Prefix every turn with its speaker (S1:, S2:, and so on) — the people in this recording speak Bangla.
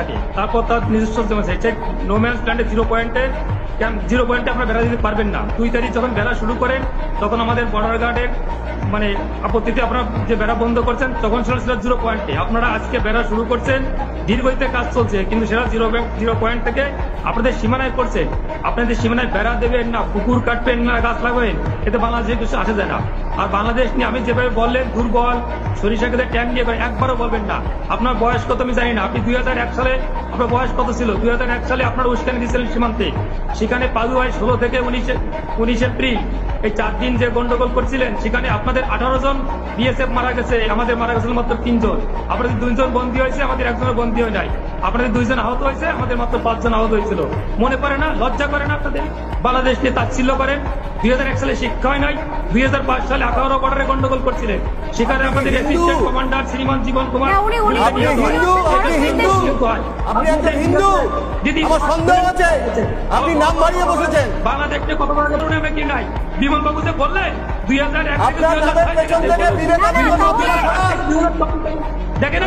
S1: থাকে, তারপর তার নিজস্ব জমি আছে। নো ম্যান্স ল্যান্ডে 0 পয়েন্টে আপনারা বেড়া দিতে পারবেন না। 2 তারিখ যখন বেড়া শুরু করেন তখন আমাদের বর্ডার গার্ডের মানে আপত্তিতে আপনারা যে বেড়া বন্ধ করছেন তখন ছিল 0 পয়েন্টে। আপনারা আজকে বেড়া শুরু করছেন, দীর্ঘতে কাজ চলছে, কিন্তু সেটা 0 পয়েন্ট থেকে আপনাদের সীমানায় করছেন। আপনাদের সীমানায় বেড়া দেবেন না, পুকুর কাটবেন না, গাছ লাগাবেন, এতে বাংলাদেশে কিছু আসে যায় না। আর বাংলাদেশ নিয়ে আমি যেভাবে বললেন দুর্বল, সরিষা খেতে ট্যাঙ্ক নিয়ে একবারও বলবেন না। আপনার বয়স কত আমি জানি না, আপনি 2001 সালে আপনার বয়স কত ছিল? 2001 সালে আপনারা উস্কানি দিয়েছিলেন সীমান্তে, সেখানে পালুয়ায় 16 থেকে 19 এপ্রিল এই 4 দিন যে গন্ডগোল করছিলেন, সেখানে আপনাদের 18 জন বিএসএফ মারা গেছে, আমাদের মারা গেছিল মাত্র 3 জন। আপনাদের 2 জন বন্দী হয়েছে, আমাদের 1 জনের বন্দী হয় নাই। আপনাদের 2 জন আহত হয়েছে, আমাদের মাত্র 5 জন আহত হয়েছিল। মনে পড়ে না? লজ্জা করে না আপনাদের? বাংলাদেশ নিয়ে তাচ্ছিল্য করেন। 2001 সালে শিক্ষা হয় নাই, 2005 সালে আখাউড়া বর্ডারে গন্ডগোল করছিলেন, সেখানে আমাদের অ্যাসিস্ট্যান্ট কমান্ডার শ্রীমান জীবন কুমার
S2: আপনি নাম বাড়িয়ে বসেছেন।
S1: বাংলাদেশ নিয়ে কত বড় কি নাই? বিমল বাবু যে বললেন 2001 থেকে 2005
S2: দেখেন